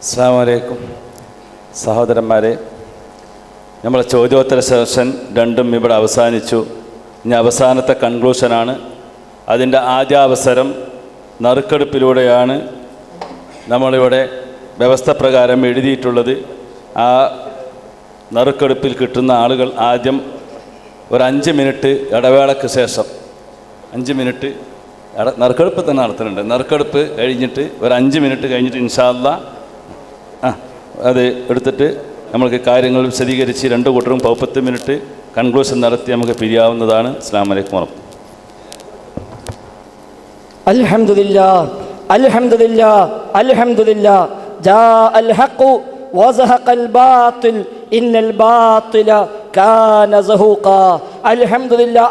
അസ്സലാമു അലൈക്കും സഹോദരന്മാരെ, നമ്മളെ ചോദ്യോത്തര സെഷൻ രണ്ടും ഇവിടെ അവസാനിച്ചു. ഇനി അവസാനത്തെ കൺക്ലൂഷനാണ്. അതിൻ്റെ ആദ്യാവസരം നറുക്കെടുപ്പിലൂടെയാണ് നമ്മളിവിടെ വ്യവസ്ഥ പ്രകാരം എഴുതിയിട്ടുള്ളത്. ആ നറുക്കെടുപ്പിൽ കിട്ടുന്ന ആളുകൾ ആദ്യം ഒരു 5 മിനിറ്റ് ഇടവേളയ്ക്ക് ശേഷം 5 മിനിറ്റ് നറുക്കെടുപ്പ് തന്നെ നടത്തുന്നുണ്ട്. നറുക്കെടുപ്പ് കഴിഞ്ഞിട്ട് ഒരു 5 മിനിറ്റ് കഴിഞ്ഞിട്ട് ഇൻഷാ അല്ലാഹ് അത് എടുത്തിട്ട് നമ്മൾക്ക് കാര്യങ്ങൾ വിശദീകരിച്ച് 2 കൂട്ടരും 10 മിനിറ്റ് കൺക്ലൂഷൻ നടത്തി നമുക്ക് പിരിയാവുന്നതാണ്. അസ്സലാമു അലൈക്കും വറഹ്മത്തുള്ളാഹി. അൽഹംദുലില്ലാഹ് അൽഹംദുലില്ലാഹ് അൽഹംദുലില്ലാഹ് ജാ അൽ ഹഖ് വസഹഖൽ ബാത്തിൽ ഇന്നൽ ബാത്തില കാന സഹൂഖാ. അൽഹംദുലില്ലാഹ്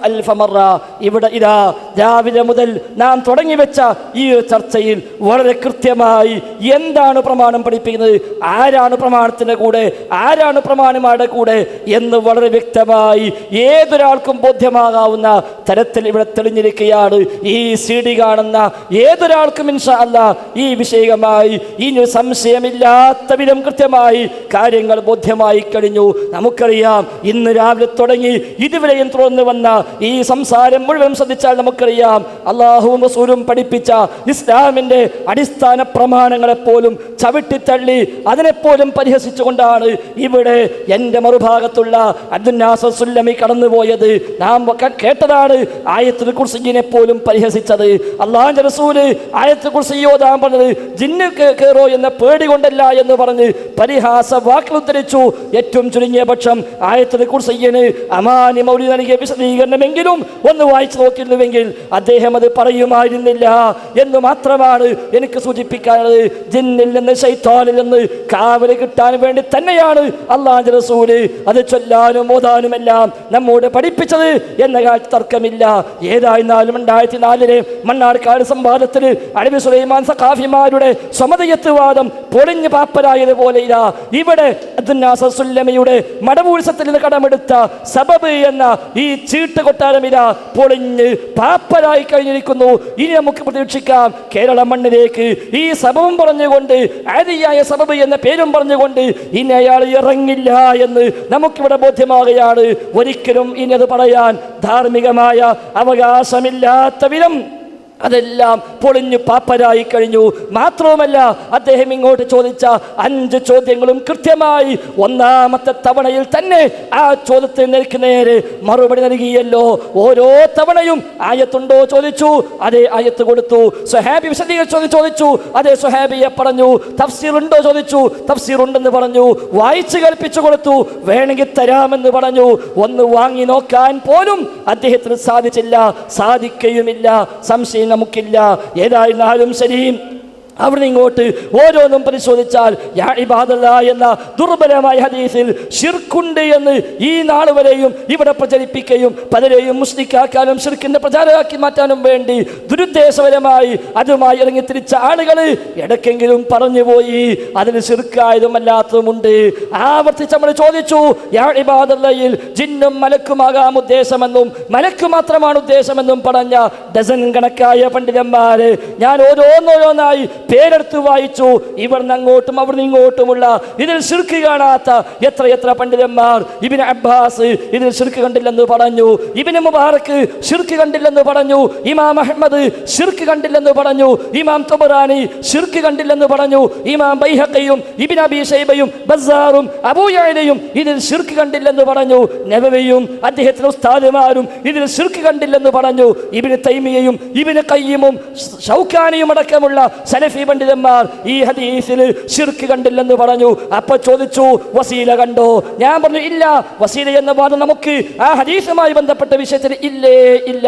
അൽഫ മറ. ഇവിടെ ഇതാ രാവിലെ മുതൽ നാം തുടങ്ങി വെച്ച ഈ ചർച്ചയിൽ വളരെ കൃത്യമായി എന്താണ് പ്രമാണം പഠിപ്പിക്കുന്നത്, ആരാണ് പ്രമാണത്തിൻ്റെ കൂടെ, ആരാണ് പ്രമാണിമാരുടെ കൂടെ എന്ന് വളരെ വ്യക്തമായി ഏതൊരാൾക്കും ബോധ്യമാകാവുന്ന തരത്തിൽ ഇവിടെ തെളിഞ്ഞിരിക്കുകയാണ്. ഈ CD കാണുന്ന ഏതൊരാൾക്കും ഇൻഷാ അല്ലാഹ് ഈ വിഷയമായി ഇനി സംശയമില്ലാത്ത വിധം കൃത്യമായി കാര്യങ്ങൾ ബോധ്യമായി കഴിഞ്ഞു. നമുക്കറിയാം, ഇന്ന് രാവിലെ തുടങ്ങി ഇതുവരെയും തുടർന്ന് വന്ന ഈ സംസാരം മുഴുവൻ ശ്രദ്ധിച്ചാൽ നമുക്കറിയാം, അല്ലാഹുവും റസൂലും പഠിപ്പിച്ച ഇസ്ലാമിൻ്റെ അടിസ്ഥാന പ്രമാണങ്ങളെപ്പോലും ചവിട്ടിത്തള്ളി അതിനെപ്പോലും പരിഹസിച്ചുകൊണ്ടാണ് ഇവിടെ എൻ്റെ മറുഭാഗത്തുള്ള അബ്ദുൽ നാസർ സുല്ലമി കടന്നുപോയത്. നാം കേട്ടതാണ് ആയത്തുൽ കുർസിയെ പോലും പരിഹസിച്ചത്. അല്ലാഹുവിൻ്റെ റസൂല് ആയത്തുൽ കുർസി ഓതാൻ പറഞ്ഞത് ജിന്ന് കേറോ എന്ന പേടി കൊണ്ടല്ല എന്ന് പറഞ്ഞ് പരിഹാസ വാക്കുകൾ ഉദ്ധരിച്ചു. ഏറ്റവും ചുരുങ്ങിയ പക്ഷം ആയത്തുൽ കുർസിയിന് അമാനി മൗലവി നൽകിയ വിശദീകരണമെങ്കിലും ഒന്ന് വായിച്ചു നോക്കിയിരുന്നുവെങ്കിൽ അദ്ദേഹം അത് പറയുമായിരുന്നില്ല എന്ന് മാത്രമാണ് എനിക്ക് സൂചിപ്പിക്കാനുള്ളത്. ജിന്നിൽ നിന്ന് ശൈത്താനിൽ നിന്ന് കാവല് കിട്ടാൻ വേണ്ടി തന്നെയാണ് അല്ലാഹുവിന്റെ റസൂല് അത് ചൊല്ലാനും ഓതാനുമെല്ലാം നമ്മോട് പഠിപ്പിച്ചത് എന്ന കാര്യത്തിൽ തർക്കമില്ല. ഏതായിരുന്നാലും 2004 മണ്ണാർക്കാട് സംവാദത്തിൽ അലവി സുലൈമാൻ സഖാഫിമാരുടെ സമതയത്വവാദം പൊളിഞ്ഞ് പാപ്പരായതുപോലെ ഇതാ ഇവിടെ അബ്ദുൽ നാസർ സുല്ലമിയുടെ മടവൂഴ്സത്തിൽ നിന്ന് കടമെടുത്ത സബബ് എന്ന ഈ ചീട്ട് കൊട്ടാരമില പൊളിഞ്ഞ് പാപ്പരായി കഴിഞ്ഞിരിക്കുന്നു. ഇനി നമുക്ക് പ്രതീക്ഷിക്കാം കേരള മണ്ണിലേക്ക് ഈ സബബും പറഞ്ഞുകൊണ്ട് ആദിയായ സബബ് എന്ന പേരും പറഞ്ഞുകൊണ്ട് ഇനി അയാൾ ഇറങ്ങില്ല എന്ന് നമുക്കിവിടെ ബോധ്യമാകുകയാണ്. ഒരിക്കലും ഇനി അത് പറയാൻ ധാർമ്മികമായ അവകാശമില്ലാത്ത വിധം അതെല്ലാം പൊളിഞ്ഞു പാപ്പരായി കഴിഞ്ഞു. മാത്രവുമല്ല, അദ്ദേഹം ഇങ്ങോട്ട് ചോദിച്ച 5 ചോദ്യങ്ങളും കൃത്യമായി ഒന്നാമത്തെ തവണയിൽ തന്നെ ആ ചോദ്യത്തിന് നേരെ മറുപടി നൽകിയല്ലോ. ഓരോ തവണയും ആയത്തുണ്ടോ ചോദിച്ചു, അതേ ആയത്ത് കൊടുത്തു. സ്വഹാബി വിശദീകരിച്ചു ചോദിച്ചു, അതേ സ്വഹാബിയെ പറഞ്ഞു. തഫ്സീർ ഉണ്ടോ ചോദിച്ചു, തഫ്സീർ ഉണ്ടെന്ന് പറഞ്ഞു. വായിച്ചു കേൾപ്പിച്ചു കൊടുത്തു, വേണമെങ്കിൽ തരാമെന്ന് പറഞ്ഞു. ഒന്ന് വാങ്ങി നോക്കാൻ പോലും അദ്ദേഹത്തിന് സാധിച്ചില്ല, സാധിക്കുകയുമില്ല. സംശയം നമുക്കില്ല. ഏതായിരുന്നാലും ശരി, അവിടെ ഇങ്ങോട്ട് ഓരോന്നും പരിശോധിച്ചാൽ യാ ഇബാദല്ലാ എന്ന ദുർബലമായ ഹദീസിൽ ശിർക്കുണ്ട് എന്ന് ഈ നാൾ വരെയും ഇവിടെ പ്രചരിപ്പിക്കുകയും പലരെയും മുസ്ലിക്കാക്കാനും ശിർക്കിന്റെ പ്രചാരമാക്കി മാറ്റാനും വേണ്ടി ദുരുദ്ദേശപരമായി അതുമായി ഇറങ്ങിത്തിരിച്ച ആളുകൾ ഇടയ്ക്കെങ്കിലും പറഞ്ഞുപോയി അതിന് ശിർക്കായതുമല്ലാത്തതുമുണ്ട്. ആവർത്തിച്ച് നമ്മൾ ചോദിച്ചു, യാ ഇബാദല്ലയിൽ ജിന്നും മലക്കുമാകാം ഉദ്ദേശമെന്നും മലക്ക് മാത്രമാണ് ഉദ്ദേശമെന്നും പറഞ്ഞ ഡസൻ കണക്കായ പണ്ഡിതന്മാര് ഞാൻ ഓരോന്നോരോന്നായി പേരെടുത്ത് വായിച്ചു. ഇവിടുന്ന് അങ്ങോട്ടും അവിടുന്ന് ഇങ്ങോട്ടുമുള്ള ഇതിൽ ശിർക്ക് കാണാത്ത എത്ര പണ്ഡിതന്മാർ. ഇബ്നു അബ്ബാസ് ഇതിൽ ശിർക്ക് കണ്ടില്ലെന്ന് പറഞ്ഞു, ഇബ്നു മുബാറക്ക് ശിർക്ക് കണ്ടില്ലെന്ന് പറഞ്ഞു, ഇമാം അഹ്മദ് ശിർക്ക് കണ്ടില്ലെന്ന് പറഞ്ഞു, ഇമാം തബറാനി ശിർക്ക് കണ്ടില്ലെന്ന് പറഞ്ഞു, ഇമാം ബൈഹഖിയും ഇബ്നു അബീ ശൈബയും ബസ്സാറും അബൂ യഅലയും ഇതിൽ ശിർക്ക് കണ്ടില്ലെന്ന് പറഞ്ഞു, നബവിയും അദ്ദേഹത്തിന്റെ ഉസ്താദുമാരും ഇതിൽ ശിർക്ക് കണ്ടില്ലെന്ന് പറഞ്ഞു, ഇബ്നു തൈമിയയും ഇബ്നു ഖയ്യിമും ഷൗക്കാനിയും അടക്കമുള്ള സലഫി പണ്ഡിതന്മാർ ഈ ഹദീസിൽ ശിർക്ക് കണ്ടില്ലെന്ന് പറഞ്ഞു. അപ്പൊ ചോദിച്ചു, വസീല കണ്ടോ? ഞാൻ പറഞ്ഞു ഇല്ല, വസീല എന്ന വാദം നമുക്ക് ആ ഹദീസുമായി ബന്ധപ്പെട്ട വിഷയത്തിൽ ഇല്ല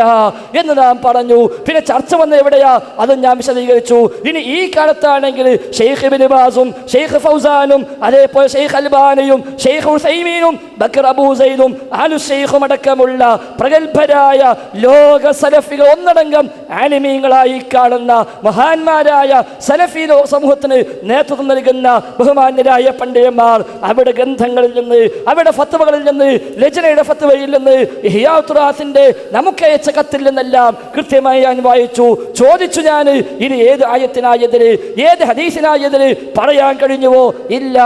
എന്ന് നാം പറഞ്ഞു. പിന്നെ ചർച്ച വന്ന എവിടെയാ അതും ഞാൻ വിശദീകരിച്ചു. ഇനി ഈ കാലത്താണെങ്കിൽ ഷെയ്ഖ് ഇബ്നു ബാസും ഷെയ്ഖ് ഫൗസാനും അതേപോലെ ഷെയ്ഖ് അൽബാനിയും ഷെയ്ഖ് ഉസൈമീനും ബക്കർ അബൂ സൈദും ആലു ഷെയ്ഖും അടക്കമുള്ള പ്രഗത്ഭരായ ലോക സലഫികൾ ഒന്നടങ്കം ആലിമീങ്ങളായി കാണുന്ന മഹാന്മാരായ സലഫി സമൂഹത്തിന് നേതൃത്വം നൽകുന്ന ബഹുമാന്യരായ പണ്ഡിതന്മാർ അവരുടെ ഗ്രന്ഥങ്ങളിൽ നിന്ന്, അവരുടെ ഫത്വകളിൽ നിന്ന്, ലജ്നയുടെ ഫത്വയിൽ നിന്ന്, ഇഹ്യാ തുറാത്തിന്റെ നമുക്ക് അയച്ച കത്തിൽ നിന്നെല്ലാം കൃത്യമായി ഞാൻ വായിച്ചു. ചോദിച്ചു ഞാൻ, ഇനി ഏത് ആയത്തിനായതിന്, ഏത് ഹദീസിനായതിന് പറയാൻ കഴിഞ്ഞുവോ? ഇല്ല.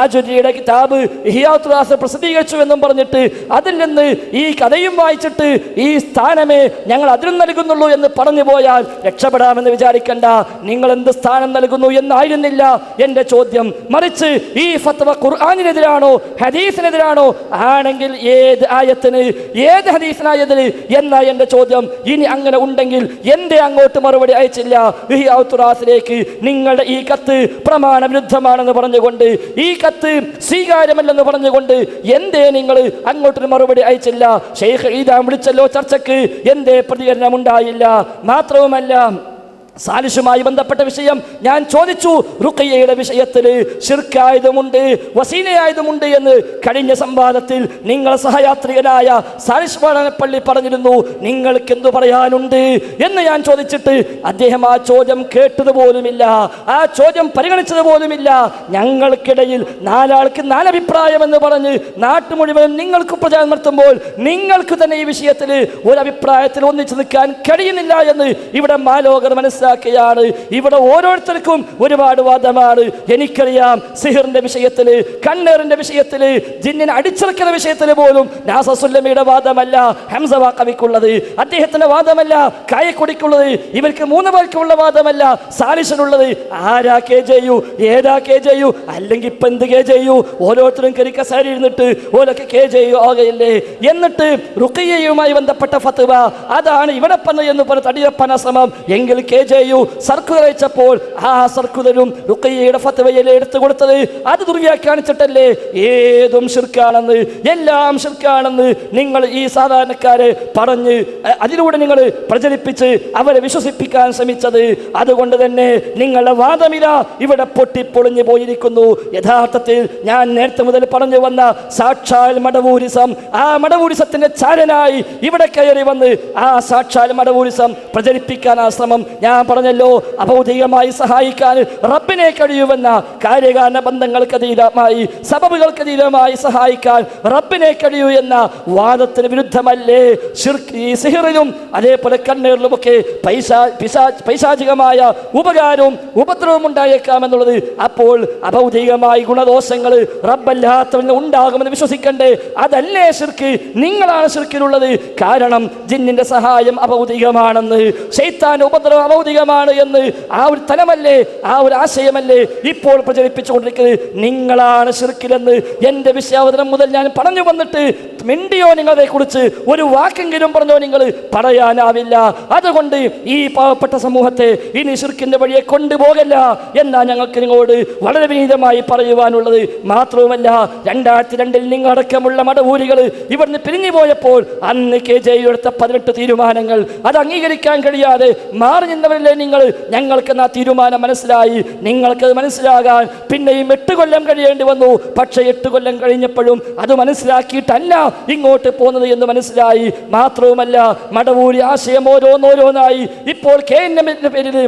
ആജുരിയുടെ കിതാബ് ഇഹ്യാ തുറാസ് പ്രസിദ്ധീകരിച്ചു എന്നും പറഞ്ഞിട്ട് അതിൽ നിന്ന് ഈ കഥയും വായിച്ചിട്ട് ഈ സ്ഥാനമേ ഞങ്ങൾ അതിനും നൽകുന്നുള്ളൂ എന്ന് പറഞ്ഞു പോയാൽ രക്ഷപ്പെടാമെന്ന് വിചാരിക്കണ്ട. നിങ്ങൾ എന്ത് സ്ഥാനം നൽകുന്നു എന്നായിരുന്നില്ല എൻ്റെ ചോദ്യം. മറിച്ച് ഈ ഫത്വ ഖുർആനിനെതിരാണോ ഹദീസിനെതിരാണോ? ആണെങ്കിൽ ഏത് ആയത്തിന്, ഏത് ഹദീസിനായതിന് എന്നാ എൻ്റെ ചോദ്യം. ഇനി അങ്ങനെ ഉണ്ടെങ്കിൽ എന്തേ അങ്ങോട്ട് മറുപടി അയച്ചില്ല? ഇഹ്യാ തുറാസിലേക്ക് നിങ്ങളുടെ ഈ കത്ത് പ്രമാണ വിരുദ്ധമാണെന്ന് പറഞ്ഞുകൊണ്ട്, ഈ കത്ത് സ്വീകാര്യമല്ലെന്ന് പറഞ്ഞുകൊണ്ട് എന്തേ നിങ്ങൾ അങ്ങോട്ടൊരു മറുപടി അയച്ചില്ല? ഷെയ്ഖ് ഈദാൻ വിളിച്ചല്ലോ ചർച്ചക്ക്, എന്തേ പ്രതികരണം ഉണ്ടായില്ല? മാത്രവുമല്ല, സാലിഷുമായി ബന്ധപ്പെട്ട വിഷയം ഞാൻ ചോദിച്ചു. റുഖിയയുടെ വിഷയത്തിൽ ശിർക്കായതുമുണ്ട്, വസീലയായതുമുണ്ട് എന്ന് കഴിഞ്ഞ സംവാദത്തിൽ നിങ്ങളെ സഹയാത്രികനായ സാലിഷ് പള്ളി പറഞ്ഞിരുന്നു. നിങ്ങൾക്ക് എന്തു പറയാനുണ്ട് എന്ന് ഞാൻ ചോദിച്ചിട്ട് അദ്ദേഹം ആ ചോദ്യം കേട്ടതുപോലുമില്ല, ആ ചോദ്യം പരിഗണിച്ചത് പോലുമില്ല. ഞങ്ങൾക്കിടയിൽ നാലാൾക്ക് നാലഭിപ്രായം എന്ന് പറഞ്ഞ് നാട്ടു മുഴുവൻ നിങ്ങൾക്ക് പ്രചാരണം നടത്തുമ്പോൾ നിങ്ങൾക്ക് തന്നെ ഈ വിഷയത്തിൽ ഒരഭിപ്രായത്തിൽ ഒന്നിച്ചു നിൽക്കാൻ കഴിയുന്നില്ല എന്ന് ഇവിടെ മാലോകർ മനസ്സിലാക്കുകയാണ്. ഇവിടെ ഓരോരുത്തർക്കും ഒരുപാട് വാദമാണ്. എനിക്കറിയാം, സിഹിറിന്റെ വിഷയത്തിൽ, കണ്ണേറിന്റെ വിഷയത്തിൽ, ജിന്നിനെ അടിച്ചിറക്കുന്ന വിഷയത്തിൽ പോലും നാസസുല്ലമിയുടെ വാദമല്ല ഹംസ വാക്കവിക്കുള്ളത്, അദ്ദേഹത്തിന്റെ വാദമല്ല കായക്കൊടിക്കുള്ളത്, ഇവർക്ക് 3 പേർക്കുള്ള വാദമല്ല സാലിഷനുള്ളത്. ആരാ കെ ചെയ്യൂ, ഏതാ കെ ചെയ്യൂ, അല്ലെങ്കിൽ ഇപ്പൊ എന്ത് കെ ചെയ്യൂ? ഓരോരുത്തരും കരി കസാരി ഇരുന്നിട്ട് ഓരൊക്കെ കെ ചെയ്യൂ ആകയില്ലേ? എന്നിട്ട് റുഖിയയുമായി ബന്ധപ്പെട്ട ഫത്വ അതാണ് ഇവിടെ പറഞ്ഞ എന്ന് പറഞ്ഞ തടിയപ്പന ശ്രമം എങ്കിൽ കെ ചെയ്യൂ. സർക്കുലർ അയച്ചപ്പോൾ ആ സർക്കുലറും റുഖിയയുടെ ഫത്വയിൽ എടുത്തു കൊടുത്തത് അത് ദുർവ്യാഖ്യാനിച്ചിട്ടല്ലേ? ഏതും ശിർക്കാണെന്ന്, എല്ലാം ശിർക്കാണെന്ന് നിങ്ങൾ ഈ സാധാരണക്കാരെ പറഞ്ഞ് അതിലൂടെ നിങ്ങൾ പ്രചരിപ്പിച്ച് അവരെ വിശ്വസിപ്പിക്കാൻ ശ്രമിച്ചത്. അതുകൊണ്ട് തന്നെ നിങ്ങളുടെ വാദമില്ല ഇവിടെ പൊട്ടിപ്പൊളിഞ്ഞു പോയിരിക്കുന്നു. യഥാർത്ഥത്തിൽ ഞാൻ നേരത്തെ മുതൽ പറഞ്ഞു വന്ന സാക്ഷാൽ മടവൂരിസം, ആ മടവൂരിസത്തിന്റെ ചാരനായി ഇവിടെ കയറി വന്ന് ആ സാക്ഷാൽ മടവൂരിസം പ്രചരിപ്പിക്കാൻ ആ ശ്രമം ഞാൻ പറഞ്ഞല്ലോ. അഭൗതികമായി സഹായിക്കാൻ റബ്ബിനെ കഴിയുമെന്ന കാര്യകാരണ ബന്ധങ്ങൾക്കതീതമായി, സബബുകൾക്കതീതമായി സഹായിക്കാൻ റബ്ബിനെ കഴിയൂ എന്ന വാദത്തിന് വിരുദ്ധമല്ലേ ഈ സിഹിറിലും അതേപോലെ കണ്ണീറിലുമൊക്കെ പൈശാചികമായ ഉപകാരവും ഉപദ്രവവും ഉണ്ടായേക്കാമെന്നുള്ളത്? അപ്പോൾ അഭൗതികമായി ഗുണദോഷങ്ങൾ റബ്ബല്ലാത്തവന് ഉണ്ടാകുമെന്ന് വിശ്വസിക്കണ്ടേ? അതല്ലേ ശിർക്ക്? നിങ്ങളാണ് ശിർക്കിലുള്ളത്. കാരണം ജിന്നിന്റെ സഹായം അഭൗതികമാണെന്ന്, ശൈത്താന്റെ ഉപദ്രവം അഭൗതികമാണ് എന്ന് ആ ഒരു തലമല്ലേ, ആ ഒരു ആശയമല്ലേ ഇപ്പോൾ പ്രചരിപ്പിച്ചുകൊണ്ടിരിക്കുന്നത്? നിങ്ങളാണ് ശിർക്കിലെന്ന് എൻ്റെ വിഷയാവതരണം മുതൽ ഞാൻ പറഞ്ഞു വന്നിട്ട് മിണ്ടിയോ നിങ്ങളെ കുറിച്ച് ഒരു വാക്കെങ്കിലും പറഞ്ഞോ? നിങ്ങൾ പറയാനാവില്ല. അതുകൊണ്ട് ഈ പാവപ്പെട്ട സമൂഹത്തെ ഇനി ശിർക്കിന്റെ വഴിയെ കൊണ്ടുപോകല്ല എന്നാ ഞങ്ങൾക്ക് നിങ്ങളോട് വളരെ വിനീതമായി പറയുവാനുള്ളത്. മാത്രവുമല്ല, 2002 നിങ്ങളടക്കമുള്ള മടവൂരികൾ ഇവിടുന്ന് പിരിഞ്ഞു പോയപ്പോൾ അന്ന് KJ എടുത്ത 18 തീരുമാനങ്ങൾ അത് അംഗീകരിക്കാൻ കഴിയാതെ മാറി നിന്നവരല്ലേ നിങ്ങൾ? ഞങ്ങൾക്ക് ആ തീരുമാനം മനസ്സിലായി. നിങ്ങൾക്കത് മനസ്സിലാകാൻ പിന്നെയും 8 കൊല്ലം കഴിയേണ്ടി വന്നു. പക്ഷേ 8 കൊല്ലം കഴിഞ്ഞപ്പോഴും അത് മനസ്സിലാക്കിയിട്ടല്ല ഇങ്ങോട്ട് പോകുന്നത് എന്ന് മനസ്സിലായി. മാത്രവുമല്ല, മടവൂരി ആശയം ഓരോന്നോരോന്നായി ഇപ്പോൾ KNMന്റെ പേരിൽ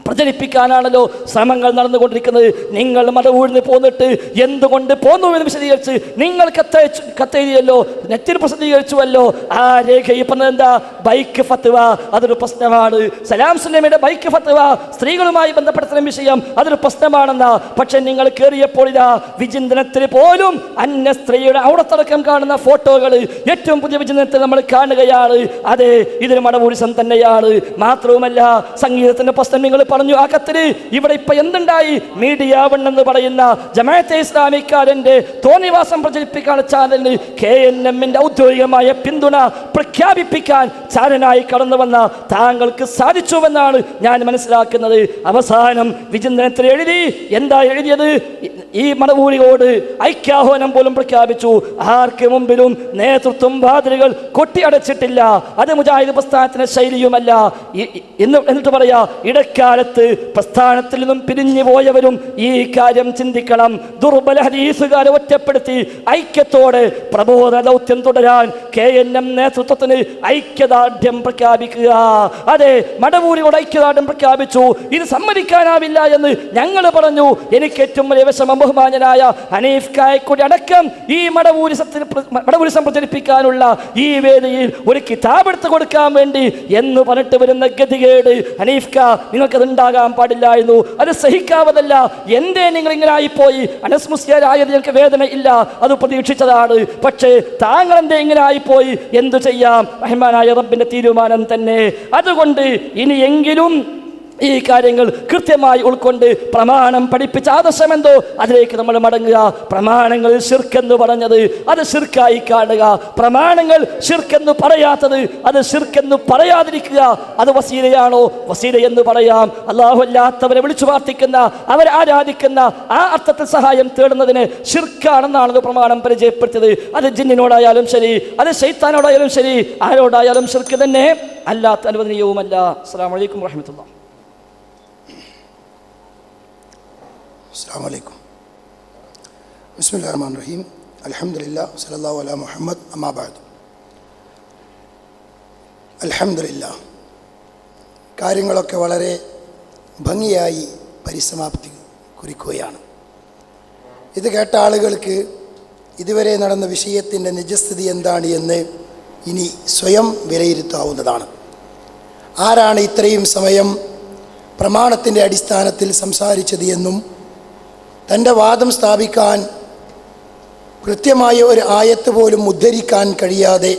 പ്രചരിപ്പിക്കാനാണല്ലോ ശ്രമങ്ങൾ നടന്നുകൊണ്ടിരിക്കുന്നത്. നിങ്ങൾ മടവൂരിന് പോന്നിട്ട് എന്തുകൊണ്ട് പോന്നു എന്ന് വിശദീകരിച്ച് നിങ്ങൾ കത്തെഴുതിയല്ലോ, നെറ്റിൽ പ്രസിദ്ധീകരിച്ചുവല്ലോ. ആ രേഖ ഈ പറഞ്ഞത് എന്താ? ബൈക്ക് ഫത്വ അതൊരു പ്രശ്നമാണ്. സലാം സുല്ലമിയുടെ ബൈക്ക് ഫത്വ സ്ത്രീകളുമായി ബന്ധപ്പെട്ട വിഷയം അതൊരു പ്രശ്നമാണെന്നാ. പക്ഷെ നിങ്ങൾ കയറിയപ്പോൾ ഇതാ വിചിന്തനത്തിൽ പോലും അന്യ സ്ത്രീയുടെ ഔടത്തടക്കം കാണുന്ന ഫോട്ടോകൾ ഏറ്റവും പുതിയ വിചിന്തനത്തിൽ നമ്മൾ കാണുകയാണ്. അതെ, ഇതൊരു മടവൂരിസം തന്നെയാണ്. മാത്രവുമല്ല, സംഗീതത്തിന്റെ പ്രശ്നം നിങ്ങൾ പറഞ്ഞു. ആ കത്തില് ഇവിടെ ഇപ്പൊ എന്തുണ്ടായി? മീഡിയ വൺ എന്ന് പറയുന്ന ജമാഅത്തെ ഇസ്ലാമിക്കാരന്റെ തോന്നിവാസം പ്രചരിപ്പിക്കാൻ ചാനലിന് KNMന്റെ ഔദ്യോഗികമായ പിന്തുണ പ്രഖ്യാപിപ്പിക്കാൻ ചാനലായി കടന്നു വന്ന താങ്കൾക്ക് സാധിച്ചുവെന്നാണ് ഞാൻ മനസ്സിലാക്കുന്നത്. അവസാനം വിചിന്തനത്തിൽ എഴുതി. എന്താ എഴുതിയത്? ഈ മടവൂരിയോട് ഐക്യാഹ്വാനം പോലും പ്രഖ്യാപിച്ചു. ആർക്ക് മുമ്പിലും നേതൃത്വം വാതിലുകൾ കൊട്ടിയടച്ചിട്ടില്ല. അത് മുജാഹിദ് പ്രസ്ഥാനത്തിന്റെ ശൈലിയുമല്ല. എന്നിട്ട് പറയാ, ഇടക്കാലത്ത് കാലത്ത് പ്രസ്ഥാനത്തിൽ നിന്നും പിരിഞ്ഞു പോയവരും ഈ കാര്യം ചിന്തിക്കണം. ദുർബല ഹദീസുകാരെ ഒറ്റപ്പെടുത്തി ഐക്യത്തോടെ പ്രബോധന ദൗത്യം തുടരാൻ KNM നേതൃത്വത്തിന് ഐക്യദാർഢ്യം പ്രഖ്യാപിക്കുക. അതെ, മടവൂരിനോട് ഐക്യദാർഢ്യം പ്രഖ്യാപിച്ചു. ഇത് സമ്മതിക്കാനാവില്ല എന്ന് ഞങ്ങൾ പറഞ്ഞു. എനിക്ക് ഏറ്റവും വലിയ വിഷമം ബഹുമാനനായ ഹനീഫ് കായക്കൊടി അടക്കം ഈ മടവൂരി പ്രചരിപ്പിക്കാനുള്ള ഈ വേദിയിൽ ഒരു കിതാബ് എടുത്ത് കൊടുക്കാൻ വേണ്ടി എന്ന് പറഞ്ഞിട്ട് വരുന്ന ഗതികേട് ഹനീഫ് കാ, നിങ്ങൾക്കത് ഉണ്ടാകാൻ പാടില്ലായിരുന്നു. അത് സഹിക്കാവതല്ല. എന്തേ നിങ്ങൾ ഇങ്ങനെ ആയിപ്പോയി? അനസ് മുസ്ലിയാരായത് ഞങ്ങൾക്ക് വേദന ഇല്ല, അത് പ്രതീക്ഷിച്ചതാണ്. പക്ഷേ താങ്കൾ എന്തേ ഇങ്ങനെ ആയിപ്പോയി? എന്തു ചെയ്യാം? റഹ്മാനായ റബ്ബിന്റെ തീരുമാനം തന്നെ. അതുകൊണ്ട് ഇനിയെങ്കിലും ഈ കാര്യങ്ങൾ കൃത്യമായി ഉൾക്കൊണ്ട് പ്രമാണം പഠിപ്പിച്ച ആദർശമെന്തോ അതിലേക്ക് നമ്മൾ മടങ്ങുക. പ്രമാണങ്ങൾ ശിർക്കെന്ന് പറഞ്ഞത് അത് ശിർക്കായി കാണുക. പ്രമാണങ്ങൾ ശിർക്കെന്ന് പറയാത്തത് അത് ശിർക്കെന്ന് പറയാതിരിക്കുക. അത് വസീലയാണോ? വസീല എന്ന് പറയാം. അല്ലാഹു അല്ലാത്തവരെ വിളിച്ചു പ്രാർത്ഥിക്കുന്ന, അവരെ ആരാധിക്കുന്ന ആ അർത്ഥത്തിൽ സഹായം തേടുന്നതിന് ശിർക്കാണെന്നാണ് പ്രമാണം പരിചയപ്പെടുത്തിയത്. അത് ജിന്നിനോടായാലും ശരി, അത് ശൈത്താനോടായാലും ശരി, ആരോടായാലും ശിർക്ക് തന്നെ, അല്ലാത്ത അനുവദനീയവുമല്ല. അസ്സലാമു അലൈക്കും വറഹ്മത്തുള്ളാഹി. അസ്സലാമു അലൈക്കും. ബിസ്മില്ലാഹിർ റഹ്മാനിർ റഹീം. അൽഹംദുലില്ലാഹ് വസല്ലല്ലാഹു അലാ മുഹമ്മദ്. അമ്മാ ബഅദ്. അൽഹംദുലില്ലാഹ്, കാര്യങ്ങളൊക്കെ വളരെ ഭംഗിയായി പരിസമാപ്തി കുറിക്കുകയാണ്. ഇത് കേട്ട ആളുകൾക്ക് ഇതുവരെ നടന്ന വിഷയത്തിൻ്റെ നിജസ്ഥിതി എന്താണ് എന്ന് ഇനി സ്വയം വിലയിരുത്താവുന്നതാണ്. ആരാണ് ഇത്രയും സമയം പ്രമാണത്തിൻ്റെ അടിസ്ഥാനത്തിൽ സംസാരിച്ചത് എന്നും തൻ്റെ വാദം സ്ഥാപിക്കാൻ കൃത്യമായ ഒരു ആയത്ത് പോലും ഉദ്ധരിക്കാൻ കഴിയാതെ,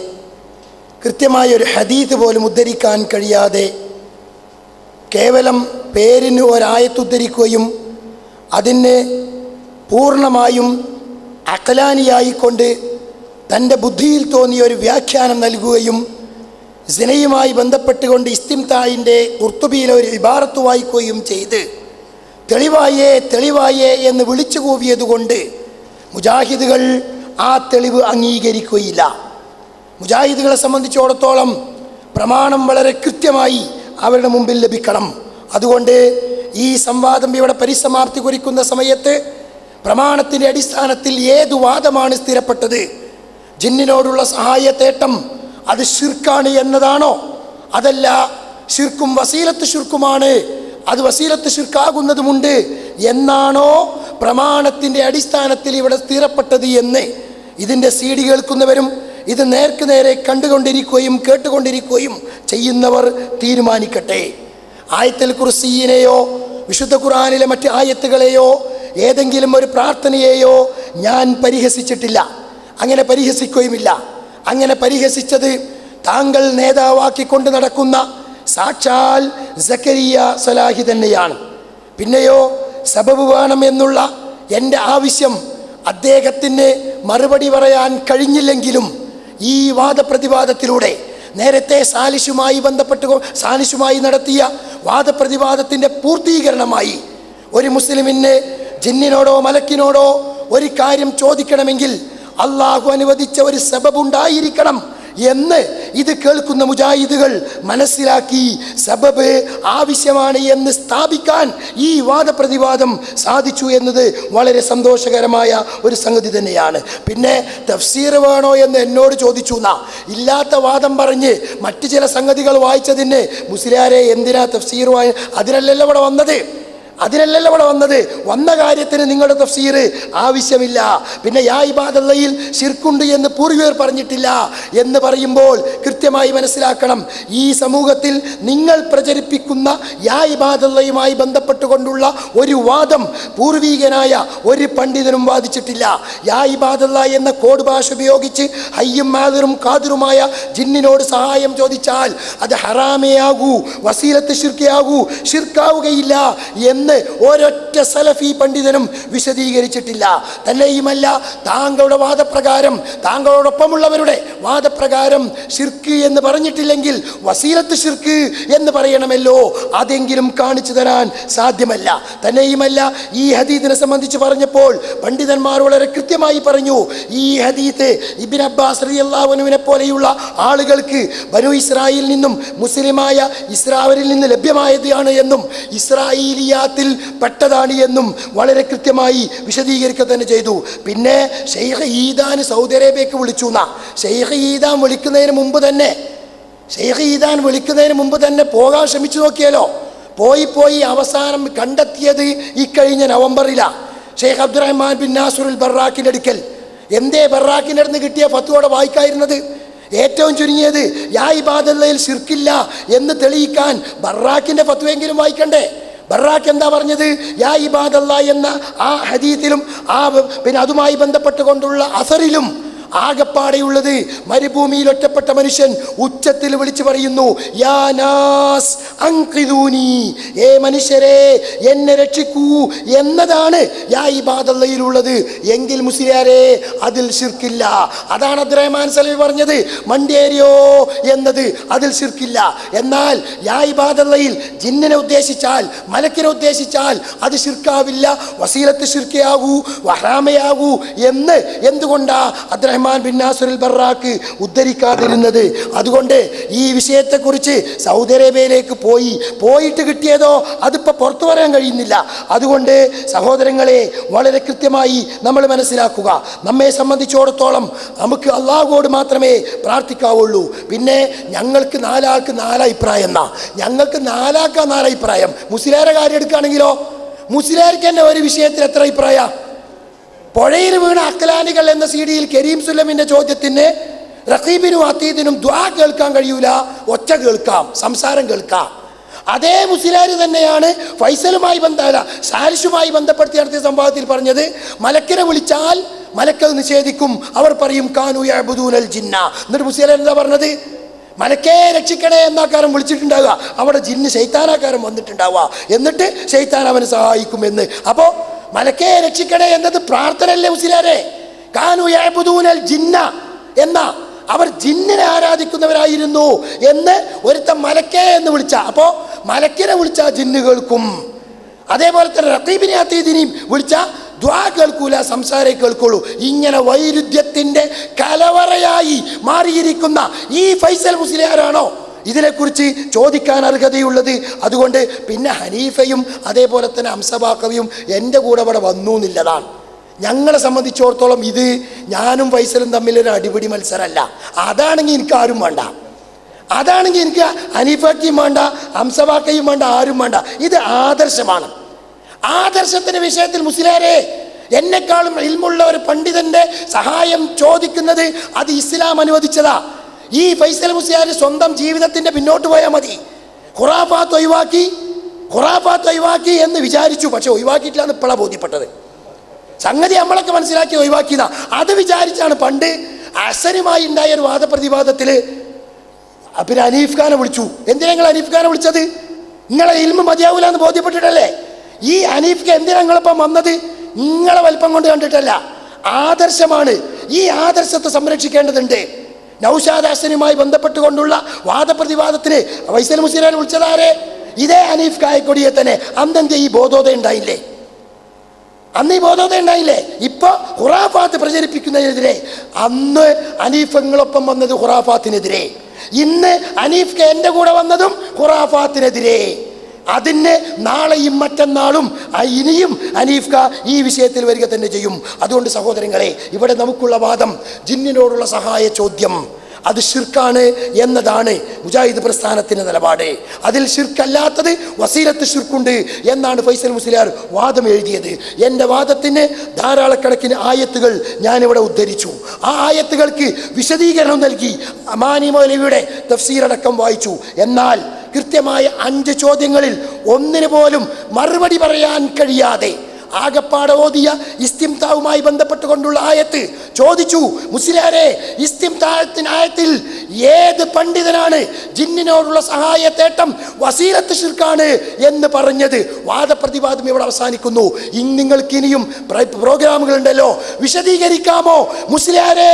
കൃത്യമായ ഒരു ഹദീത്ത് പോലും ഉദ്ധരിക്കാൻ കഴിയാതെ കേവലം പേരിന് ഒരായത്ത് ഉദ്ധരിക്കുകയും അതിന് പൂർണ്ണമായും അഖലാനിയായിക്കൊണ്ട് തൻ്റെ ബുദ്ധിയിൽ തോന്നിയ ഒരു വ്യാഖ്യാനം നൽകുകയും സിനയുമായി ബന്ധപ്പെട്ടുകൊണ്ട് ഇസ്തിംതായിൻ്റെ ഖുർത്തുബിയിലെ ഒരു ഇബാറത്ത് വായിക്കുകയും ചെയ്ത് തെളിവായേ തെളിവായേ എന്ന് വിളിച്ചു കൂവിയതുകൊണ്ട് മുജാഹിദുകൾ ആ തെളിവ് അംഗീകരിക്കുകയില്ല. മുജാഹിദുകളെ സംബന്ധിച്ചിടത്തോളം പ്രമാണം വളരെ കൃത്യമായി അവരുടെ മുമ്പിൽ ലഭിക്കണം. അതുകൊണ്ട് ഈ സംവാദം ഇവിടെ പരിസമാപ്തി കുറിക്കുന്ന സമയത്ത് പ്രമാണത്തിൻ്റെ അടിസ്ഥാനത്തിൽ ഏതു വാദമാണ് സ്ഥിരപ്പെട്ടത്? ജിന്നിനോടുള്ള സഹായത്തേട്ടം അത് ശിർക്കാണ് എന്നതാണോ? അതല്ല, ശിർക്കും വസീലത്ത് ശിർക്കുമാണ്, അത് വസീലത്ത് ശിർക്കാകുന്നതുമുണ്ട് എന്നാണോ പ്രമാണത്തിൻ്റെ അടിസ്ഥാനത്തിൽ ഇവിടെ സ്ഥിരപ്പെട്ടത് എന്ന് ഇതിൻ്റെ CD കേൾക്കുന്നവരും ഇത് നേർക്ക് നേരെ കണ്ടുകൊണ്ടിരിക്കുകയും കേട്ടുകൊണ്ടിരിക്കുകയും ചെയ്യുന്നവർ തീരുമാനിക്കട്ടെ. ആയത്തുൽ കുർസിയിനെയോ വിശുദ്ധ ഖുർആനിലെ മറ്റ് ആയത്തുകളെയോ ഏതെങ്കിലും ഒരു പ്രാർത്ഥനയെയോ ഞാൻ പരിഹസിച്ചിട്ടില്ല, അങ്ങനെ പരിഹസിക്കുകയുമില്ല. അങ്ങനെ പരിഹസിച്ചത് താങ്കൾ നേതാവാക്കിക്കൊണ്ട് നടക്കുന്ന സാക്ഷാൽ സക്കരിയ സലാഹി തന്നെയാണ്. പിന്നെയോ സബബ് വേണം എന്നുള്ള എൻ്റെ ആവശ്യം അദ്ദേഹത്തിന് മറുപടി പറയാൻ കഴിഞ്ഞില്ലെങ്കിലും ഈ വാദപ്രതിവാദത്തിലൂടെ നേരത്തെ സാലിഷുമായി നടത്തിയ വാദപ്രതിവാദത്തിൻ്റെ പൂർത്തീകരണമായി ഒരു മുസ്ലിമിന് ജിന്നിനോടോ മലക്കിനോടോ ഒരു കാര്യം ചോദിക്കണമെങ്കിൽ അള്ളാഹു അനുവദിച്ച ഒരു സബബുണ്ടായിരിക്കണം എന്ന് ഇത് കേൾക്കുന്ന മുജാഹിദുകൾ മനസ്സിലാക്കി സബബ് ആവശ്യമാണ് എന്ന് സ്ഥാപിക്കാൻ ഈ വാദപ്രതിവാദം സാധിച്ചു എന്നത് വളരെ സന്തോഷകരമായ ഒരു സംഗതി തന്നെയാണ്. പിന്നെ തഫ്സീർ വേണോ എന്ന് എന്നോട് ചോദിച്ചു എന്നാ, ഇല്ലാത്ത വാദം പറഞ്ഞ് മറ്റു ചില സംഗതികൾ വായിച്ചതിന് മുസ്ലിയാരെ എന്തിനാ തഫ്സീർ വായി? അതിനല്ലല്ലോ ഇവിടെ വന്നത്. വന്ന കാര്യത്തിന് നിങ്ങളുടെ തഫ്സീർ ആവശ്യമില്ല. പിന്നെ യാ ഇബാദല്ലയിൽ ശിർക്കുണ്ട് എന്ന് പൂർവികർ പറഞ്ഞിട്ടില്ല എന്ന് പറയുമ്പോൾ കൃത്യമായി മനസ്സിലാക്കണം, ഈ സമൂഹത്തിൽ നിങ്ങൾ പ്രചരിപ്പിക്കുന്ന യാ ഇബാദല്ലയുമായി ബന്ധപ്പെട്ടുകൊണ്ടുള്ള ഒരു വാദം പൂർവീകനായ ഒരു പണ്ഡിതനും വാദിച്ചിട്ടില്ല. യാ ഇബാദല്ല എന്ന കോഡ് ഭാഷ ഉപയോഗിച്ച് ഹയ്യും മാദിറും ഖാദിറുമായ ജിന്നിനോട് സഹായം ചോദിച്ചാൽ അത് ഹറാമേ ആകൂ, വസീലത്ത് ശിർക്കയാകൂ, ശിർക്കാവുകയില്ല എന്ന് എന്ന് ഒരൊറ്റ സലഫി പണ്ഡിതനും വിശദീകരിച്ചിട്ടില്ല. തന്നെയുമല്ല, താങ്കളുടെ വാദപ്രകാരം, താങ്കളോടൊപ്പമുള്ളവരുടെ വാദപ്രകാരം ശിർക്ക് എന്ന് പറഞ്ഞിട്ടില്ലെങ്കിൽ വസീലത്ത് ശിർക്ക് എന്ന് പറയണമല്ലോ, അതെങ്കിലും കാണിച്ചു തരാൻ സാധ്യമല്ല. തന്നെയുമല്ല, ഈ ഹദീസിനെ സംബന്ധിച്ച് പറഞ്ഞപ്പോൾ പണ്ഡിതന്മാർ വളരെ കൃത്യമായി പറഞ്ഞു, ഈ ഹദീസ് ഇബ്നു അബ്ബാസ് റളിയല്ലാഹു അൻഹുവിനെ പോലെയുള്ള ആളുകൾക്ക് ബനു ഇസ്രായേലിൽ നിന്നും മുസ്ലിമായ ഇസ്രായേലിൽ നിന്ന് ലഭ്യമായതാണ് എന്നും ഇസ്രായേലിയാത്തിൽ പെട്ടതാണ് എന്നും വളരെ കൃത്യമായി വിശദീകരിക്കുക തന്നെ ചെയ്തു. പിന്നെ ഷെയ്ഖ് ഈദാൻ സൗദി അറേബ്യക്ക് വിളിച്ചു. ഷെയ്ഖ് ഈദാൻ വിളിക്കുന്നതിന് മുമ്പ് തന്നെ പോകാൻ ശ്രമിച്ചു നോക്കിയാലോ. പോയി അവസാനം കണ്ടെത്തിയത് ഇക്കഴിഞ്ഞ നവംബറിലാണ്. ഷെയ്ഖ് അബ്ദുറഹ്മാൻ ബിൻ നാസുൽ ബറാക്കിൻ്റെ അടുക്കൽ. എന്തേ ബറാക്കിൻ്റെ അടുത്ത് കിട്ടിയ ഫത്വയോടെ വായിക്കായിരുന്നത്? ഏറ്റവും ചുരുങ്ങിയത് യാ ഇബാദല്ലയിൽ ശിർക്കില്ല എന്ന് തെളിയിക്കാൻ ബറാക്കിൻ്റെ ഫത്വയെങ്കിലും വായിക്കണ്ടേ? ബറാക്ക് എന്താ പറഞ്ഞത്? യാ ഇബാദല്ല എന്ന ആ ഹദീസിലും പിന്നെ അതുമായി ബന്ധപ്പെട്ടുകൊണ്ടുള്ള അസറിലും ആകപ്പാടെയുള്ളത് മരുഭൂമിയിൽ ഒറ്റപ്പെട്ട മനുഷ്യൻ ഉച്ചത്തിൽ വിളിച്ചു പറയുന്നു, യാ നാസ് അൻഖിദൂനി, ഏ മനുഷ്യരെ എന്നെ രക്ഷിക്കൂ എന്നതാണ് യാ ഇബാദല്ലയിലുള്ളത്. എങ്കിൽ മുസ്ലിയാരെ അതിൽ ശിർക്കില്ല. അതാണ് അബ്ദുറഹ്മാൻ സലഫി പറഞ്ഞത്, മണ്ടേരിയോ എന്നത് അതിൽ ശിർക്കില്ല. എന്നാൽ യാ ഇബാദല്ലയിൽ ജിന്നിനെ ഉദ്ദേശിച്ചാൽ, മലക്കിനെ ഉദ്ദേശിച്ചാൽ അത് ശിർക്കാവില്ല, വസീലത്ത് ശിർക്കയാകൂ, വഹറാമയാകൂ എന്ന് എന്തുകൊണ്ടാ അബ്ദുറഹ്മാൻ ബിൻ നാസുൽ ബറാക്ക് ഉദ്ധരിക്കാതിരുന്നത്? അതുകൊണ്ട് ഈ വിഷയത്തെക്കുറിച്ച് സൗദി അറേബ്യയിലേക്ക് പോയിട്ട് കിട്ടിയതോ അതിപ്പോൾ പുറത്തു പറയാൻ കഴിയുന്നില്ല. അതുകൊണ്ട് സഹോദരങ്ങളെ, വളരെ കൃത്യമായി നമ്മൾ മനസ്സിലാക്കുക, നമ്മെ സംബന്ധിച്ചിടത്തോളം നമുക്ക് അള്ളാഹുവോട് മാത്രമേ പ്രാർത്ഥിക്കാവുള്ളൂ. പിന്നെ ഞങ്ങൾക്ക് നാലാൾക്ക് നാലഭിപ്രായം ഞങ്ങൾക്ക് നാലാൾക്കാ നാലഭിപ്രായം. മുസ്ലിയാരെ കാര്യം എടുക്കുകയാണെങ്കിലോ, മുസ്ലിയാർക്ക് തന്നെ ഒരു വിഷയത്തിൽ എത്ര അഭിപ്രായം? പുഴയിൽ വീണ അക്ലാനികൾ എന്ന സീഡിയിൽ കരീം സുല്ലമിന്റെ ചോദ്യത്തിന് റഖീബിനും അതീദിനും ദുആ കേൾക്കാൻ കഴിയൂല, ഒച്ച കേൾക്കാം, സംസാരം കേൾക്കാം. അതേ മുസ്ലിയാർ തന്നെയാണ് ഫൈസലുമായി സാരിഷുമായി ബന്ധപ്പെടുത്തി നടത്തിയ സംഭവത്തിൽ പറഞ്ഞത്, മലക്കിനെ വിളിച്ചാൽ മലക്കത് നിഷേധിക്കും, അവർ പറയും കാനു യഅ്ബുദൂനൽ ജിന്ന. എന്നിട്ട് മുസ്ലിയാർ എന്താ പറഞ്ഞത്? മലക്കേ രക്ഷിക്കണേ എന്നാക്കാരം വിളിച്ചിട്ടുണ്ടാവുക, അവിടെ ജിന്ന് ശൈത്താനാക്കാരം വന്നിട്ടുണ്ടാവുക, എന്നിട്ട് ശൈത്താൻ അവനെ സഹായിക്കുമെന്ന്. അപ്പോൾ മലക്കേ രക്ഷിക്കണേ എന്നത് പ്രാർത്ഥനയല്ലേ മുസ്ലിയാരെ? കാനു യഅ്ബുദൂനൽ ജിന്ന എന്ന അവർ ജിന്നിനെ ആരാധിക്കുന്നവരായിരുന്നു എന്ന് ഒരുത്തൻ മലക്കേ എന്ന് വിളിച്ച, അപ്പോൾ മലക്കിനെ വിളിച്ച ജിന്ന് കേൾക്കും. അതേപോലെ തന്നെ റഖീബിനെ അതീദിനെയും വിളിച്ച ദുആ കേൾക്കൂല, സംസാരേ കേൾക്കുള്ളൂ. ഇങ്ങനെ വൈരുദ്ധ്യത്തിന്റെ കലവറയായി മാറിയിരിക്കുന്ന ഈ ഫൈസൽ മുസ്ലിയാരാണോ ഇതിനെക്കുറിച്ച് ചോദിക്കാൻ അർഹതയുള്ളത്? അതുകൊണ്ട് പിന്നെ ഹനീഫയും അതേപോലെ തന്നെ അംസബാക്കവിയും എൻ്റെ കൂടെ ഇവിടെ വന്നു എന്നുള്ളതാണ്. ഞങ്ങളെ സംബന്ധിച്ചിടത്തോളം ഇത് ഞാനും ഫൈസലും തമ്മിലൊരു അടിപിടി മത്സരമല്ല. അതാണെങ്കിൽ എനിക്ക് ആരും വേണ്ട, അതാണെങ്കിൽ എനിക്ക് ഹനീഫയ്ക്കും വേണ്ട, അംസബാക്കയും വേണ്ട, ആരും വേണ്ട. ഇത് ആദർശമാണ്. ആദർശത്തിന്റെ വിഷയത്തിൽ മുസ്ലിയാരെ, എന്നെക്കാളും ഇൽമുള്ള ഒരു പണ്ഡിതന്റെ സഹായം ചോദിക്കുന്നത് അത് ഇസ്ലാം അനുവദിച്ചതാ. ഈ ഫൈസൽ മുസ്ലിയാർ സ്വന്തം ജീവിതത്തിന്റെ പിന്നോട്ട് പോയാൽ മതി. ഖുറാഫാത്ത് ഒഴിവാക്കി എന്ന് വിചാരിച്ചു, പക്ഷെ ഒഴിവാക്കിയിട്ടില്ല എന്ന് ഇപ്പോഴാണ് ബോധ്യപ്പെട്ടത്. സംഗതി നമ്മളൊക്കെ മനസ്സിലാക്കി ഒഴിവാക്കിയതാ. അത് വിചാരിച്ചാണ് പണ്ട് അസനുമായി ഉണ്ടായ ഒരു വാദപ്രതിവാദത്തിൽ പിന്നെ ഹനീഫ് ഖാനെ വിളിച്ചു. എന്തിനാ നിങ്ങൾ ഹനീഫ് ഖാനെ വിളിച്ചത്? നിങ്ങളെ ഇൽമ മതിയാവൂല എന്ന് ബോധ്യപ്പെട്ടിട്ടല്ലേ? ഈ ഹനീഫ്ക്ക് എന്തിനാ നിങ്ങളിപ്പം വന്നത്? നിങ്ങളെ വലിപ്പം കൊണ്ട് കണ്ടിട്ടല്ല, ആദർശമാണ്. ഈ ആദർശത്തെ സംരക്ഷിക്കേണ്ടതുണ്ട്. നൗഷാദ് ഹസനുമായി ബന്ധപ്പെട്ടുകൊണ്ടുള്ള വാദപ്രതിവാദത്തിന് ഫൈസൽ മുസ്ലിയാരെ വിളിച്ചതാരെ? ഇതേ ഹനീഫ് കായക്കൊടിയെ തന്നെ. അന്നെന്ത് ഈ ബോധോദയം ഉണ്ടായില്ലേ? അന്ന് ഈ ബോധോദയം ഉണ്ടായില്ലേ? ഇപ്പൊ ഖുറാഫാത്ത് പ്രചരിപ്പിക്കുന്നതിനെതിരെ അന്ന് ഹനീഫങ്ങളൊപ്പം വന്നത് ഖുറാഫാത്തിനെതിരെ, ഇന്ന് ഹനീഫ് എൻ്റെ കൂടെ വന്നതും ഖുറാഫാത്തിനെതിരെ. അതിന് നാളെയും മറ്റന്നാളും ഇനിയും ഹനീഫ് ഈ വിഷയത്തിൽ വരിക തന്നെ ചെയ്യും. അതുകൊണ്ട് സഹോദരങ്ങളെ, ഇവിടെ നമുക്കുള്ള വാദം ജിന്നിനോടുള്ള സഹായ ചോദ്യം അത് ശിർക്കാണ് എന്നതാണ് മുജാഹിദ് പ്രസ്ഥാനത്തിൻ്റെ നിലപാട്. അതിൽ ശിർക്കല്ലാത്തത് വസീലത്ത് ശിർക്കുണ്ട് എന്നാണ് ഫൈസൽ മുസ്ലിയാർ വാദം എഴുതിയത്. എൻ്റെ വാദത്തിന് ധാരാളക്കണക്കിന് ആയത്തുകൾ ഞാനിവിടെ ഉദ്ധരിച്ചു. ആ ആയത്തുകൾക്ക് വിശദീകരണം നൽകി അമാനി മൗലവിയുടെ തഫ്സീറടക്കം വായിച്ചു. എന്നാൽ കൃത്യമായ 5 ചോദ്യങ്ങളിൽ ഒന്നിന് പോലും മറുപടി പറയാൻ കഴിയാതെ ആകപ്പാടെ ഓതിയ ഇസ്തിംതാവുമായി ബന്ധപ്പെട്ടുകൊണ്ടുള്ള ആയത്ത് ചോദിച്ചു, മുസ്ലിയാരെ ഇസ്തിംതായത്തിൽ ഏത് പണ്ഡിതനാണ് ജിന്നിനോടുള്ള സഹായത്തേട്ടം വസീലത്ത് ശിർക്കാണ് എന്ന് പറഞ്ഞത്? വാദപ്രതിവാദം ഇവിടെ അവസാനിക്കുന്നു. നിങ്ങൾക്ക് ഇനിയും പ്രോഗ്രാമുകളുണ്ടല്ലോ, വിശദീകരിക്കാമോ? മുസ്ലിയാരെ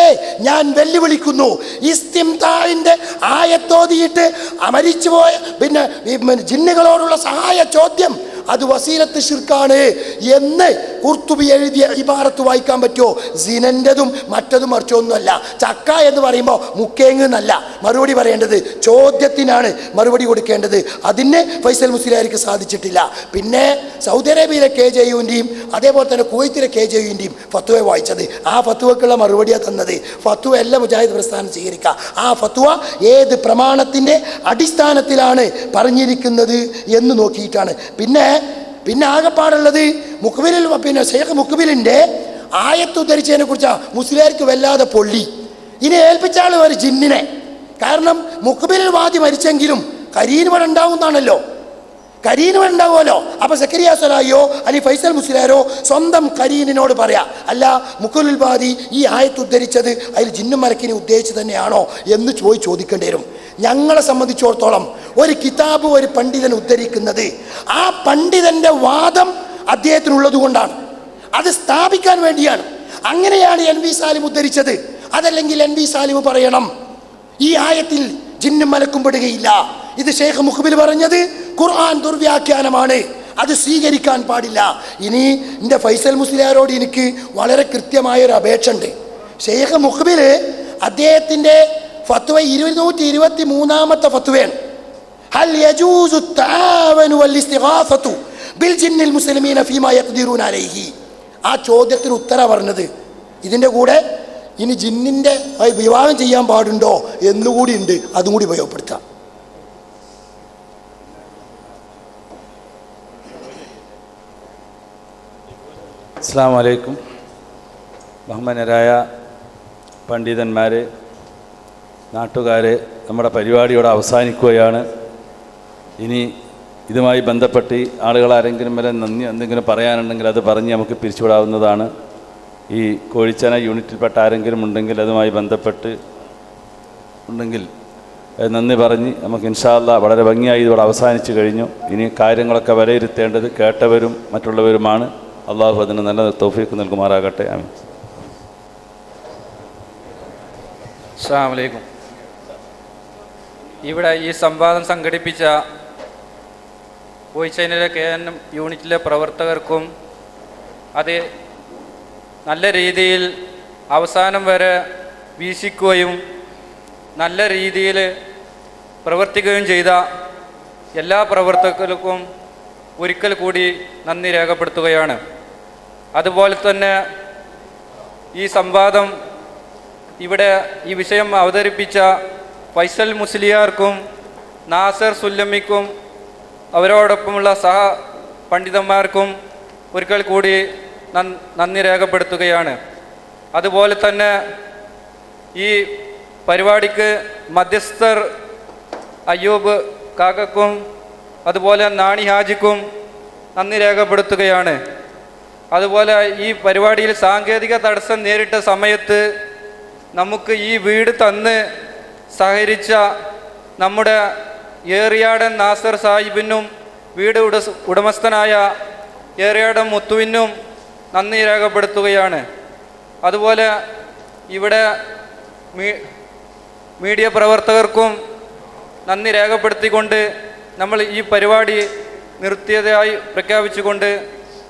ഞാൻ വെല്ലുവിളിക്കുന്നു. ഇസ്തിംതാഇന്റെ ആയത്തോതിയിട്ട് മരിച്ചുപോയ പിന്നെ ജിന്നുകളോടുള്ള സഹായ ചോദ്യം അത് വസീലത്ത് ശിർക്കാണ് എന്ന് ഖുർത്തുബി എഴുതിയ ഇബാറത്ത് വായിക്കാൻ പറ്റുമോ? സിനന്റെതും മറ്റതും മറിച്ചൊന്നുമല്ല. ചക്ക എന്ന് പറയുമ്പോൾ മുക്കേങ്ങ് എന്നല്ല മറുപടി പറയേണ്ടത്, ചോദ്യത്തിനാണ് മറുപടി കൊടുക്കേണ്ടത്. അതിന് ഫൈസൽ മുസ്ലിയാർക്ക് സാധിച്ചിട്ടില്ല. പിന്നെ സൗദി അറേബ്യയിലെ KJUവിൻ്റെയും അതേപോലെ തന്നെ കുവൈത്തിലെ KJUവിൻ്റെയും ഫത്വ വായിച്ചത്. ആ ഫത്വക്കുള്ള മറുപടിയാണ് തന്നത്. ഫത്വ അല്ല മുജാഹിദ് പ്രസ്ഥാനം സ്വീകരിക്കുക. ആ ഫത്വ ഏത് പ്രമാണത്തിൻ്റെ അടിസ്ഥാനത്തിലാണ് പറഞ്ഞിരിക്കുന്നത് എന്ന് നോക്കിയിട്ടാണ്. പിന്നെ ആകെപ്പാടുള്ളത് മുഖ്ബിലിൽ, പിന്നെ ഷെയ്ഖ് മുഖ്ബിലിൻ്റെ ആയത്ത് ഉദ്ധരിച്ചതിനെ കുറിച്ചാണ് മുസ്ലിയാർക്ക് വല്ലാതെ പൊള്ളി. ഇനി ഏൽപ്പിച്ച ആൾ ഒരു ജിന്നിനെ. കാരണം മുഖ്ബിലിൽ വാദി മരിച്ചെങ്കിലും കരീൻ ഇവിടെ ഉണ്ടാവുന്നാണല്ലോ, കരീൻ ഇവിടെ ഉണ്ടാവുമല്ലോ. അപ്പൊ സക്കരിയ സ്വലാഹിയോ അല്ലെങ്കിൽ ഫൈസൽ മുസ്ലിയാരോ സ്വന്തം കരീനിനോട് പറയാ, അല്ല മുഖ്ബിലുൽ വാദി ഈ ആയത്ത് ഉദ്ധരിച്ചത് അതിൽ ജിന്നും മലക്കിനെ ഉദ്ദേശിച്ച് തന്നെയാണോ എന്ന് ചോദിക്കേണ്ടി വരും. ഞങ്ങളെ സംബന്ധിച്ചിടത്തോളം ഒരു കിതാബ് ഒരു പണ്ഡിതൻ ഉദ്ധരിക്കുന്നത് ആ പണ്ഡിതന്റെ വാദം അദ്ദേഹത്തിനുള്ളത് കൊണ്ടാണ്, അത് സ്ഥാപിക്കാൻ വേണ്ടിയാണ്. അങ്ങനെയാണ് NV സാലിം ഉദ്ധരിച്ചത്. അതല്ലെങ്കിൽ NV സാലിം പറയണം ഈ ആയത്തിൽ ജിന്നും മലക്കും പെടുകയില്ല, ഇത് ഷെയ്ഖ് മുഖ്ബിൽ പറഞ്ഞത് ഖുർആൻ ദുർവ്യാഖ്യാനമാണ്, അത് സ്വീകരിക്കാൻ പാടില്ല. ഇനി എൻ്റെ ഫൈസൽ മുസ്ലിയാരോട് എനിക്ക് വളരെ കൃത്യമായൊരു അപേക്ഷ ഉണ്ട്. ഷെയ്ഖ് മുഖ്ബിൽ അദ്ദേഹത്തിൻ്റെ ഫത്വ 223 ഫത്വയാണ്. ഹൽ യജൂസു തആവനു വൽ ഇസ്തിഗാസതു ബിൽ ജിന്നിൽ മുസ്ലിമീന ഫീമാ യഖ്ദിറൂന അലൈഹി. ആ ചോദ്യത്തിന് ഉത്തരം പറഞ്ഞത്. ഇതിൻ്റെ കൂടെ ഇനി ജിന്നിൻ്റെ വിവാഹം ചെയ്യാൻ പാടുണ്ടോ എന്നുകൂടി ഉണ്ട്, അതും കൂടി ഉപയോഗപ്പെടുത്താം. അസ്സലാമു അലൈക്കും. ബഹുമാന്യരായ പണ്ഡിതന്മാരെ, നാട്ടുകാരെ, നമ്മുടെ പരിപാടിയോടെ അവസാനിക്കുകയാണ്. ഇനി ഇതുമായി ബന്ധപ്പെട്ട് ആളുകൾ ആരെങ്കിലും വരെ നന്ദി എന്തെങ്കിലും പറയാനുണ്ടെങ്കിൽ അത് പറഞ്ഞ് നമുക്ക് പിരിച്ചുവിടാവുന്നതാണ്. ഈ കോഴിച്ചന യൂണിറ്റിൽപ്പെട്ട ആരെങ്കിലും ഉണ്ടെങ്കിൽ അതുമായി ബന്ധപ്പെട്ട് ഉണ്ടെങ്കിൽ നന്ദി പറഞ്ഞ് നമുക്ക് ഇൻഷാ അല്ലാഹ് വളരെ ഭംഗിയായി ഇതോടെ അവസാനിച്ചു കഴിഞ്ഞു. ഇനി കാര്യങ്ങളൊക്കെ വിലയിരുത്തേണ്ടത് കേട്ടവരും മറ്റുള്ളവരുമാണ്. അള്ളാഹു അതിന് നല്ല തൗഫീഖ് നൽകുമാറാകട്ടെ. ആമീൻ. അസ്സലാമു അലൈക്കും. ഇവിടെ ഈ സംവാദം സംഘടിപ്പിച്ച കോഴിച്ചൈനയിലെ KNM യൂണിറ്റിലെ പ്രവർത്തകർക്കും അത് നല്ല രീതിയിൽ അവസാനം വരെ വീക്ഷിക്കുകയും നല്ല രീതിയിൽ പ്രവർത്തിക്കുകയും ചെയ്ത എല്ലാ പ്രവർത്തകർക്കും ഒരിക്കൽ കൂടി നന്ദി രേഖപ്പെടുത്തുകയാണ്. അതുപോലെ തന്നെ ഈ സംവാദം ഇവിടെ ഈ വിഷയം അവതരിപ്പിച്ച ഫൈസൽ മുസ്ലിയാർക്കും നാസർ സുല്ലമിക്കും അവരോടൊപ്പമുള്ള സഹ പണ്ഡിതന്മാർക്കും ഒരിക്കൽ കൂടി നന്ദി രേഖപ്പെടുത്തുകയാണ്. അതുപോലെ തന്നെ ഈ പരിപാടിക്ക് മധ്യസ്ഥർ അയ്യൂബ് കാക്കക്കും അതുപോലെ നാണി ഹാജിക്കും നന്ദി രേഖപ്പെടുത്തുകയാണ്. അതുപോലെ ഈ പരിപാടിയിൽ സാങ്കേതിക തടസ്സം നേരിട്ട സമയത്ത് നമുക്ക് ഈ വീട് തന്ന് സഹകരിച്ച നമ്മുടെ ഏറിയാടൻ നാസർ സാഹിബിനും വീട് ഉടമസ്ഥനായ ഏറിയാടൻ മുത്തുവിനും നന്ദി രേഖപ്പെടുത്തുകയാണ്. അതുപോലെ ഇവിടെ മീഡിയ പ്രവർത്തകർക്കും നന്ദി രേഖപ്പെടുത്തിക്കൊണ്ട് നമ്മൾ ഈ പരിപാടി നിർത്തിയതായി പ്രഖ്യാപിച്ചുകൊണ്ട്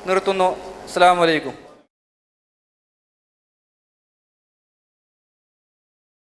നിർത്തുന്നു. അസ്സലാമു അലൈക്കും.